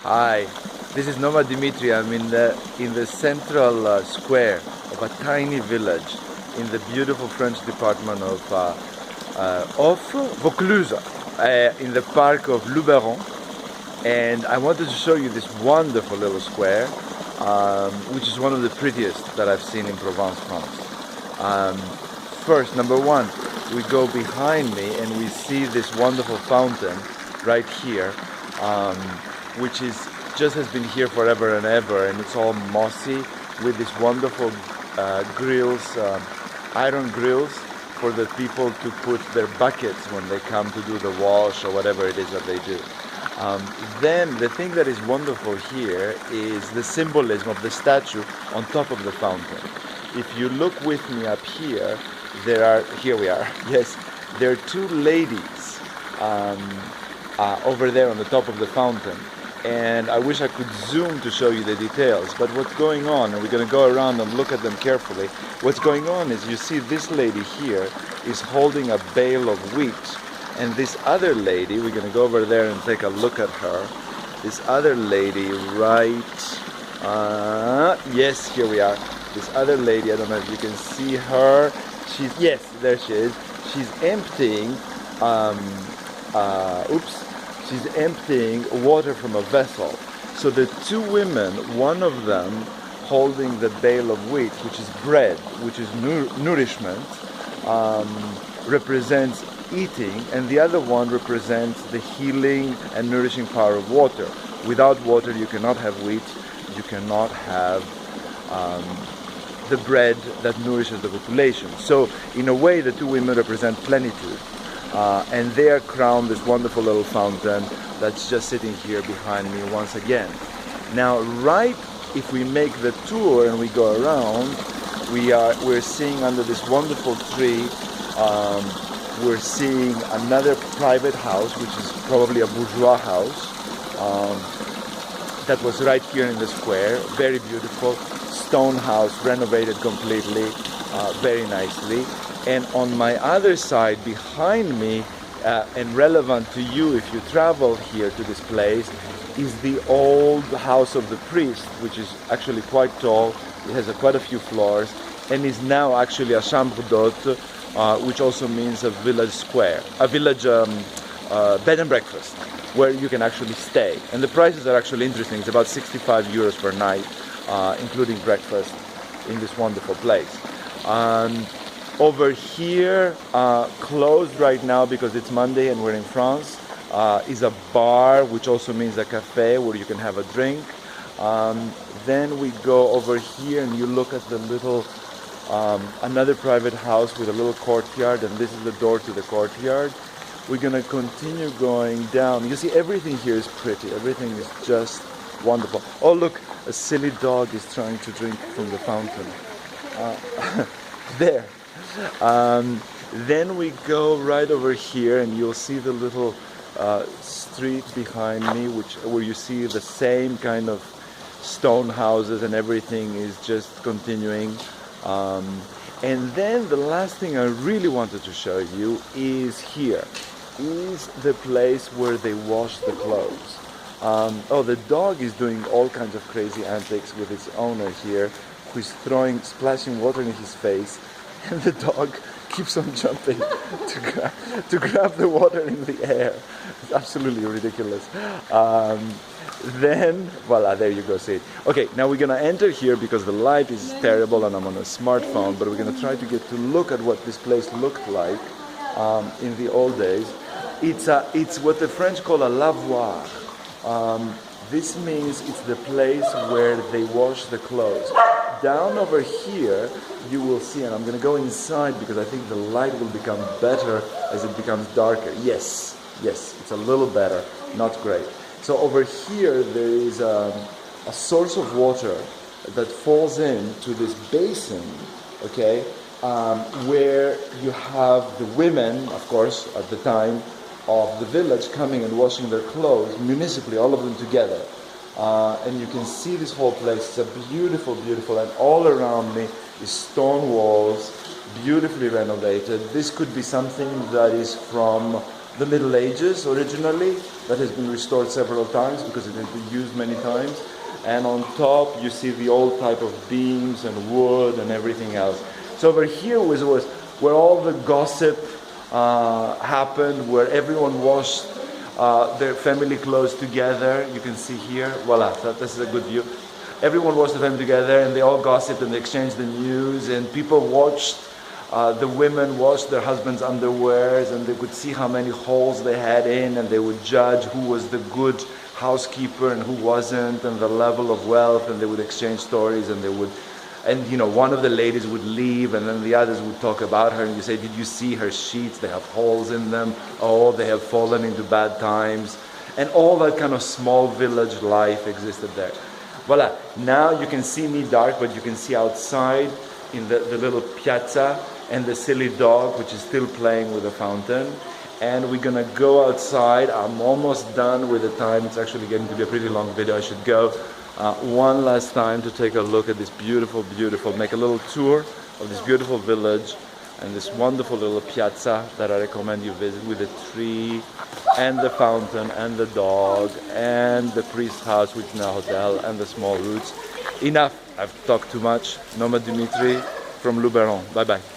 Hi, this is Nova Dimitri. I'm in the central square of a tiny village in the beautiful French department of Vaucluse, in the park of Luberon. And I wanted to show you this wonderful little square, which is one of the prettiest that I've seen in Provence, France. First, number one, we go behind me and we see this wonderful fountain right here, which is just has been here forever and ever, and it's all mossy with these wonderful grills, iron grills for the people to put their buckets when they come to do the wash or whatever it is that they do. Then the thing that is wonderful here is the symbolism of the statue on top of the fountain. If you look with me up here, here we are, yes, there are two ladies over there on the top of the fountain. And I wish I could zoom to show you the details, but what's going on, and we're going to go around and look at them carefully, what's going on is you see this lady here is holding a bale of wheat, and this other lady, we're going to go over there and take a look at her, this other lady yes, here we are, this other lady, I don't know if you can see her, yes, there she is, she's emptying, she's emptying water from a vessel. So the two women, one of them holding the bale of wheat, which is bread, which is nourishment, represents eating, and the other one represents the healing and nourishing power of water. Without water you cannot have wheat, you cannot have the bread that nourishes the population. So in a way the two women represent plenitude. And they are crowned this wonderful little fountain that's just sitting here behind me once again. Now, right if we make the tour and we go around, we're seeing under this wonderful tree, we're seeing another private house, which is probably a bourgeois house, that was right here in the square. Very beautiful stone house, renovated completely, very nicely. And on my other side, behind me, and relevant to you if you travel here to this place, is the old house of the priest, which is actually quite tall. It has quite a few floors, and is now actually a chambre d'hôte, which also means a village square, a village bed and breakfast, where you can actually stay. And the prices are actually interesting. It's about 65 euros per night, including breakfast in this wonderful place. Over here, closed right now because it's Monday and we're in France, is a bar, which also means a cafe where you can have a drink. Then we go over here and you look at the little, another private house with a little courtyard, and this is the door to the courtyard. We're going to continue going down. You see, everything here is pretty. Everything is just wonderful. Oh, look, a silly dog is trying to drink from the fountain. There. Then we go right over here and you'll see the little street behind me, where you see the same kind of stone houses, and everything is just continuing. And then the last thing I really wanted to show you is here, is the place where they wash the clothes. The dog is doing all kinds of crazy antics with its owner here, who's splashing water in his face. And the dog keeps on jumping to grab the water in the air. It's absolutely ridiculous. Then, voila, there you go, see it. Okay, now we're going to enter here because the light is terrible and I'm on a smartphone, but we're going to try to get to look at what this place looked like in the old days. It's what the French call a lavoir. This means it's the place where they wash the clothes. Down over here, you will see, and I'm going to go inside because I think the light will become better as it becomes darker. Yes, it's a little better, not great. So over here, there is a source of water that falls into this basin, okay, where you have the women, of course, at the time of the village coming and washing their clothes, municipally, all of them together. And you can see this whole place. It's a beautiful, beautiful, and all around me is stone walls, beautifully renovated. This could be something that is from the Middle Ages originally, that has been restored several times because it has been used many times. And on top you see the old type of beams and wood and everything else. So over here was where all the gossip happened, where everyone washed their family clothes together. You can see here, voila, this is a good view. Everyone watched the family together and they all gossiped and they exchanged the news, and people watched, the women washed their husbands' underwears, and they could see how many holes they had in, and they would judge who was the good housekeeper and who wasn't, and the level of wealth, and they would exchange stories, and they would, and you know, one of the ladies would leave and then the others would talk about her, and you say, did you see her sheets? They have holes in them. Oh, they have fallen into bad times. And all that kind of small village life existed there. Voila, now you can see me dark, but you can see outside in the little piazza and the silly dog, which is still playing with the fountain. And we're gonna go outside. I'm almost done with the time. It's actually getting to be a pretty long video. I should go one last time to take a look at this beautiful, make a little tour of this beautiful village and this wonderful little piazza that I recommend you visit, with the tree and the fountain and the dog and the priest house, which is now a hotel, and the small roots. Enough, I've talked too much. Nomad Dimitri from Luberon. Bye bye.